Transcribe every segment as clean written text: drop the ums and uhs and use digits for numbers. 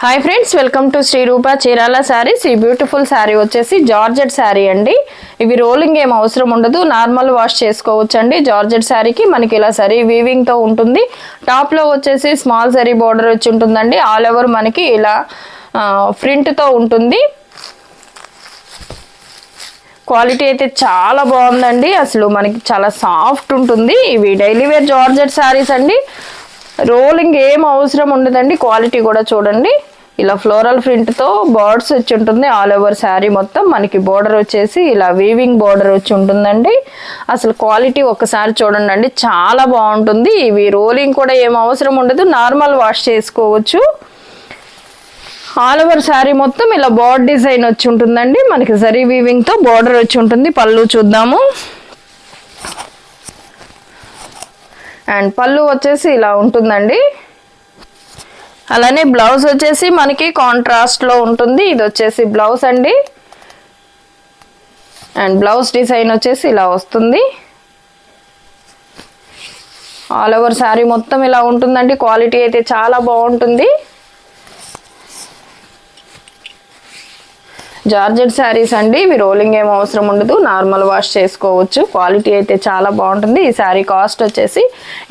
Hi friends, welcome to Shri Rupa Chirala saris. ఈ beautiful sari వచ్చేసి georgette sari అండి. ఇవి రోలింగ్ ఏం అవసరం ఉండదు, నార్మల్ వాష్ చేసుకోవచ్చు అండి. జార్జెట్ శారీకి మనకి ఇలా సరీ వీవింగ్ తో ఉంటుంది. టాప్ లో వచ్చేసి స్మాల్ సరీ బోర్డర్ వచ్చి ఉంటుందండి. ఆల్ ఓవర్ మనకి ఇలా ప్రింట్ తో ఉంటుంది. క్వాలిటీ అయితే చాలా బాగుందండి. అసలు మనకి చాలా సాఫ్ట్ ఉంటుంది. ఇవి డైలీ వేర్ జార్జెట్ శారీస్ అండి. రోలింగ్ ఏం అవసరం ఉండదండి. క్వాలిటీ కూడా చూడండి, ఇలా ఫ్లోరల్ ప్రింట్ తో బర్డ్స్ వచ్చి ఉంటుంది. ఆల్ ఓవర్ శారీ మొత్తం మనకి బోర్డర్ వచ్చేసి ఇలా వీవింగ్ బోర్డర్ వచ్చి ఉంటుందండి. అసలు క్వాలిటీ ఒక్కసారి చూడండి అండి, చాలా బాగుంటుంది. ఇవి రోలింగ్ కూడా ఏం అవసరం ఉండదు, నార్మల్ వాష్ చేసుకోవచ్చు. ఆల్ ఓవర్ శారీ మొత్తం ఇలా బోర్డ్ డిజైన్ వచ్చి ఉంటుందండి. మనకి జరీ వీవింగ్ తో బోర్డర్ వచ్చి ఉంటుంది. పళ్ళు చూద్దాము. అండ్ పళ్ళు వచ్చేసి ఇలా ఉంటుందండి. అలానే బ్లౌజ్ వచ్చేసి మనకి కాంట్రాస్ట్ లో ఉంటుంది. ఇది వచ్చేసి బ్లౌజ్ అండి. అండ్ బ్లౌజ్ డిజైన్ వచ్చేసి ఇలా వస్తుంది. ఆల్ ఓవర్ శారీ మొత్తం ఇలా ఉంటుందండి. క్వాలిటీ అయితే చాలా బాగుంటుంది. జార్జెట్ శారీస్ అండి. ఇవి రోలింగ్ ఏం అవసరం ఉండదు, నార్మల్ వాష్ చేసుకోవచ్చు. క్వాలిటీ అయితే చాలా బాగుంటుంది. ఈ శారీ కాస్ట్ వచ్చేసి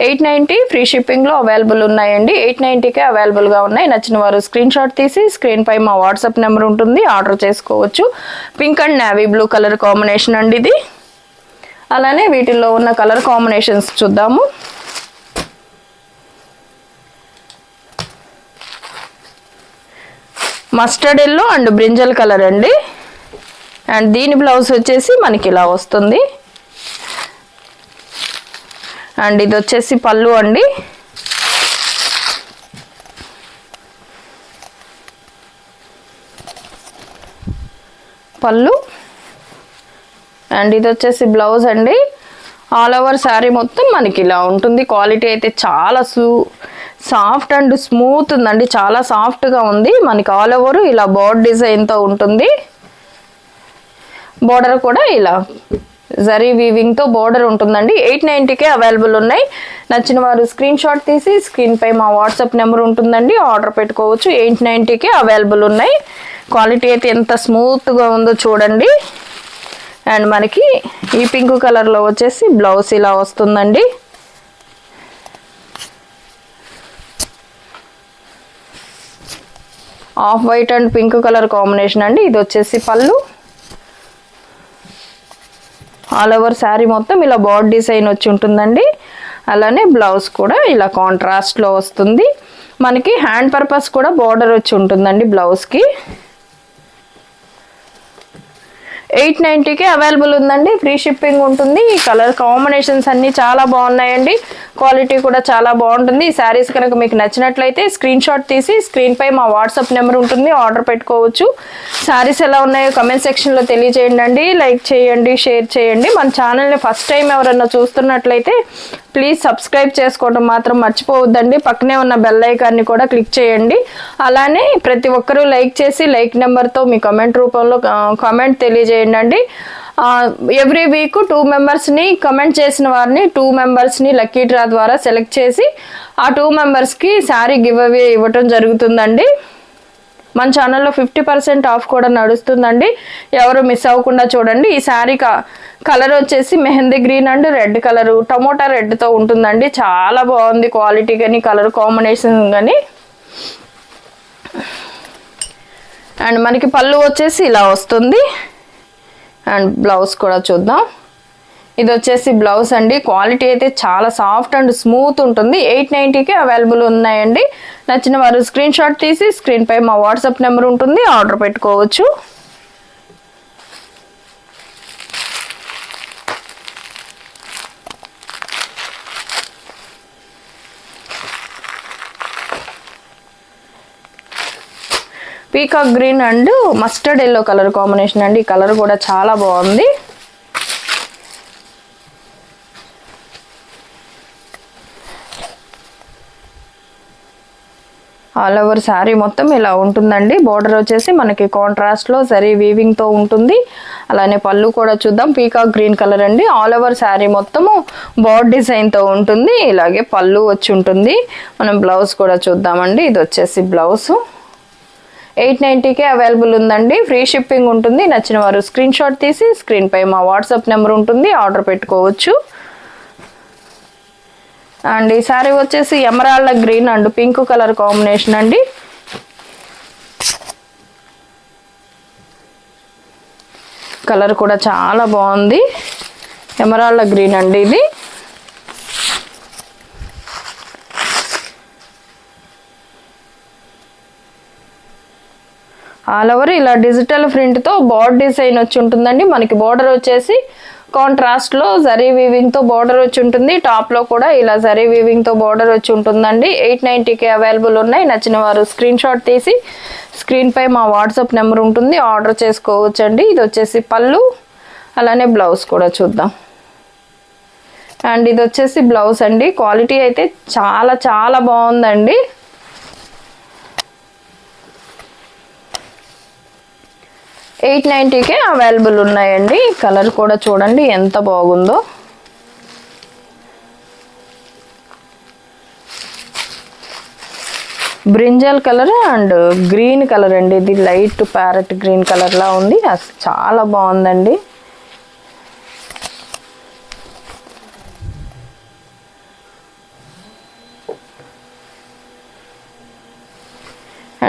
890, ఫ్రీ షిప్పింగ్ లో అవైలబుల్ ఉన్నాయండి. 890కే అవైలబుల్ గా ఉన్నాయి. నచ్చిన వారు స్క్రీన్ షాట్ తీసి స్క్రీన్ పై మా వాట్సాప్ నెంబర్ ఉంటుంది, ఆర్డర్ చేసుకోవచ్చు. Pink and navy blue colour combination అండి ఇది. అలానే వీటిల్లో ఉన్న కలర్ కాంబినేషన్స్ చూద్దాము. Mustard yellow and brinjal colour అండి. అండ్ దీని బ్లౌజ్ వచ్చేసి మనకి ఇలా వస్తుంది. అండ్ ఇది వచ్చేసి పళ్ళు అండి. పళ్ళు అండ్ ఇది వచ్చేసి బ్లౌజ్ అండి. ఆల్ ఓవర్ శారీ మొత్తం మనకి ఇలా ఉంటుంది. క్వాలిటీ అయితే చాలా సాఫ్ట్ అండ్ స్మూత్ ఉందండి. చాలా సాఫ్ట్ గా ఉంది. మనకి ఆల్ ఓవర్ ఇలా బోర్డ్ డిజైన్ తో ఉంటుంది. బోర్డర్ కూడా ఇలా జరీ వీవింగ్ తో బోర్డర్ ఉంటుందండి. 890కే అవైలబుల్ ఉన్నాయి. నచ్చిన వారు స్క్రీన్ షాట్ తీసి స్క్రీన్ పై మా వాట్సాప్ నెంబర్ ఉంటుందండి, ఆర్డర్ పెట్టుకోవచ్చు. 890కే అవైలబుల్ ఉన్నాయి. క్వాలిటీ అయితే ఎంత స్మూత్ గా ఉందో చూడండి. అండ్ మనకి ఈ పింక్ కలర్ లో వచ్చేసి బ్లౌజ్ ఇలా వస్తుందండి. Off white and pink colour combination అండి. ఇది వచ్చేసి పళ్ళు. ఆల్ ఓవర్ శారీ మొత్తం ఇలా బోర్డ్ డిజైన్ వచ్చి ఉంటుందండి. అలానే బ్లౌజ్ కూడా ఇలా కాంట్రాస్ట్ లో వస్తుంది. మనకి హ్యాండ్ పర్పస్ కూడా బోర్డర్ వచ్చి ఉంటుందండి బ్లౌజ్ కి. 890కే అవైలబుల్ ఉందండి. ఫ్రీ షిప్పింగ్ ఉంటుంది. ఈ కలర్ కాంబినేషన్స్ అన్ని చాలా బాగున్నాయండి. క్వాలిటీ కూడా చాలా బాగుంటుంది. ఈ శారీస్ కనుక మీకు నచ్చినట్లయితే స్క్రీన్ షాట్ తీసి స్క్రీన్ పై మా వాట్సాప్ నెంబర్ ఉంటుంది, ఆర్డర్ పెట్టుకోవచ్చు. శారీస్ ఎలా ఉన్నాయో కమెంట్ సెక్షన్ లో తెలియజేయండి. లైక్ చేయండి, షేర్ చేయండి. మన ఛానల్ని ఫస్ట్ టైం ఎవరన్నా చూస్తున్నట్లయితే ప్లీజ్ సబ్స్క్రైబ్ చేసుకోవడం మాత్రం మర్చిపోవద్దండి. పక్కనే ఉన్న బెల్ ఐకాన్ని కూడా క్లిక్ చేయండి. అలానే ప్రతి ఒక్కరూ లైక్ చేసి లైక్ నెంబర్తో మీ కమెంట్ రూపంలో కామెంట్ తెలియజేయండి. ఎవ్రీ వీక్ 2 మెంబర్స్ని కమెంట్ చేసిన వారిని 2 మెంబర్స్ని లక్కీ డ్రా ద్వారా సెలెక్ట్ చేసి ఆ 2 మెంబర్స్కి శారీ గివ్ అవే ఇవ్వటం జరుగుతుందండి. మన ఛానల్లో 50% ఆఫ్ కూడా నడుస్తుందండి. ఎవరు మిస్ అవ్వకుండా చూడండి. ఈ శారీ కలర్ వచ్చేసి mehndi green and red colour, tomato red తో ఉంటుందండి. చాలా బాగుంది క్వాలిటీ కానీ కలర్ కాంబినేషన్ కానీ. అండ్ మనకి పళ్ళు వచ్చేసి ఇలా వస్తుంది. అండ్ బ్లౌజ్ కూడా చూద్దాం. ఇది వచ్చేసి బ్లౌజ్ అండి. క్వాలిటీ అయితే చాలా సాఫ్ట్ అండ్ స్మూత్ ఉంటుంది. 890కే అవైలబుల్ ఉన్నాయండి. నచ్చిన వారు స్క్రీన్ షాట్ తీసి స్క్రీన్ పై మా వాట్సాప్ నెంబర్ ఉంటుంది, ఆర్డర్ పెట్టుకోవచ్చు. Peacock green and mustard yellow colour combination అండి. ఈ కలర్ కూడా చాలా బాగుంది. ఆల్ ఓవర్ శారీ మొత్తం ఇలా ఉంటుందండి. బోర్డర్ వచ్చేసి మనకి కాంట్రాస్ట్ లో జరీ వీవింగ్ తో ఉంటుంది. అలానే పళ్ళు కూడా చూద్దాం. పీకాక్ గ్రీన్ కలర్ అండి. ఆల్ ఓవర్ శారీ మొత్తము బోర్డ్ డిజైన్ తో ఉంటుంది. ఇలాగే పళ్ళు వచ్చి ఉంటుంది. మనం బ్లౌజ్ కూడా చూద్దామండి. ఇది వచ్చేసి బ్లౌజ్. 890కే అవైలబుల్ ఉందండి. ఫ్రీ షిప్పింగ్ ఉంటుంది. నచ్చిన వారు స్క్రీన్ షాట్ తీసి స్క్రీన్ పై మా వాట్సాప్ నెంబర్ ఉంటుంది, ఆర్డర్ పెట్టుకోవచ్చు. అండ్ ఈ సారీ వచ్చేసి emerald green and pink colour combination అండి. కలర్ కూడా చాలా బాగుంది. ఎమరాల్డ్ గ్రీన్ అండి ఇది. ఆల్ ఓవర్ ఇలా డిజిటల్ ప్రింట్తో బార్డర్ డిజైన్ వచ్చి ఉంటుందండి. మనకి బార్డర్ వచ్చేసి కాంట్రాస్ట్లో జరీ వీవింగ్తో బార్డర్ వచ్చి ఉంటుంది. టాప్లో కూడా ఇలా జరీ వీవింగ్తో బార్డర్ వచ్చి ఉంటుందండి. 890కి అవైలబుల్ ఉన్నాయి. నచ్చిన వారు స్క్రీన్ షాట్ తీసి స్క్రీన్ పై మా వాట్సాప్ నెంబర్ ఉంటుంది, ఆర్డర్ చేసుకోవచ్చండి. ఇది వచ్చేసి పళ్ళు, అలానే బ్లౌజ్ కూడా చూద్దాం. అండ్ ఇది వచ్చేసి బ్లౌజ్ అండి. క్వాలిటీ అయితే చాలా చాలా బాగుందండి. $890కే అవైలబుల్ ఉన్నాయండి. కలర్ కూడా చూడండి ఎంత బాగుందో. Brinjal colour and green colour అండి. ఇది లైట్ ప్యారెట్ గ్రీన్ కలర్ లా ఉంది. అసలు చాలా బాగుందండి.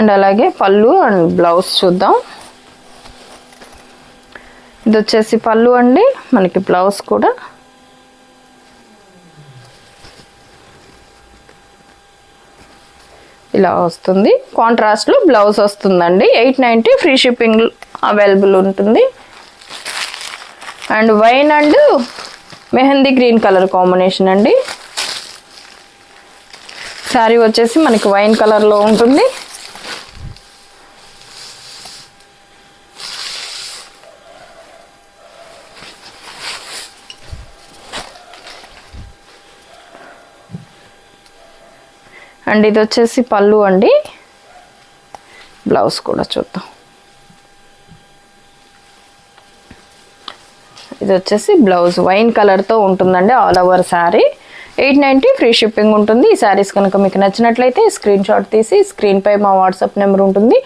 అండ్ అలాగే పళ్ళు అండ్ బ్లౌజ్ చూద్దాం. ఇది వచ్చేసి పళ్ళు అండి. మనకి బ్లౌజ్ కూడా ఇలా వస్తుంది. కాంట్రాస్ట్లో బ్లౌజ్ వస్తుందండి. 890 ఫ్రీ షిప్పింగ్ అవైలబుల్ ఉంటుంది. And wine and mehndi green colour combination అండి. శారీ వచ్చేసి మనకి వైన్ కలర్లో ఉంటుంది. అండ్ ఇది వచ్చేసి పళ్ళు అండి. బ్లౌజ్ కూడా చూద్దాం. ఇది వచ్చేసి బ్లౌజ్ వైన్ కలర్తో ఉంటుందండి all over sari. 890 free shipping ఉంటుంది. ఈ శారీస్ కనుక మీకు నచ్చినట్లయితే స్క్రీన్ షాట్ తీసి స్క్రీన్ పై మా వాట్సాప్ నెంబర్ ఉంటుంది,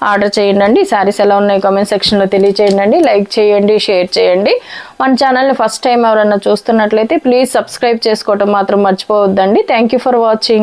ఆర్డర్ చేయండి. ఈ శారీస్ ఎలా ఉన్నాయి కామెంట్ సెక్షన్లో తెలియచేయండి. లైక్ చేయండి, షేర్ చేయండి. మన ఛానల్ని ఫస్ట్ టైం ఎవరైనా చూస్తున్నట్లయితే ప్లీజ్ సబ్స్క్రైబ్ చేసుకోవటం మాత్రం మర్చిపోవద్దండి. Thank you for watching.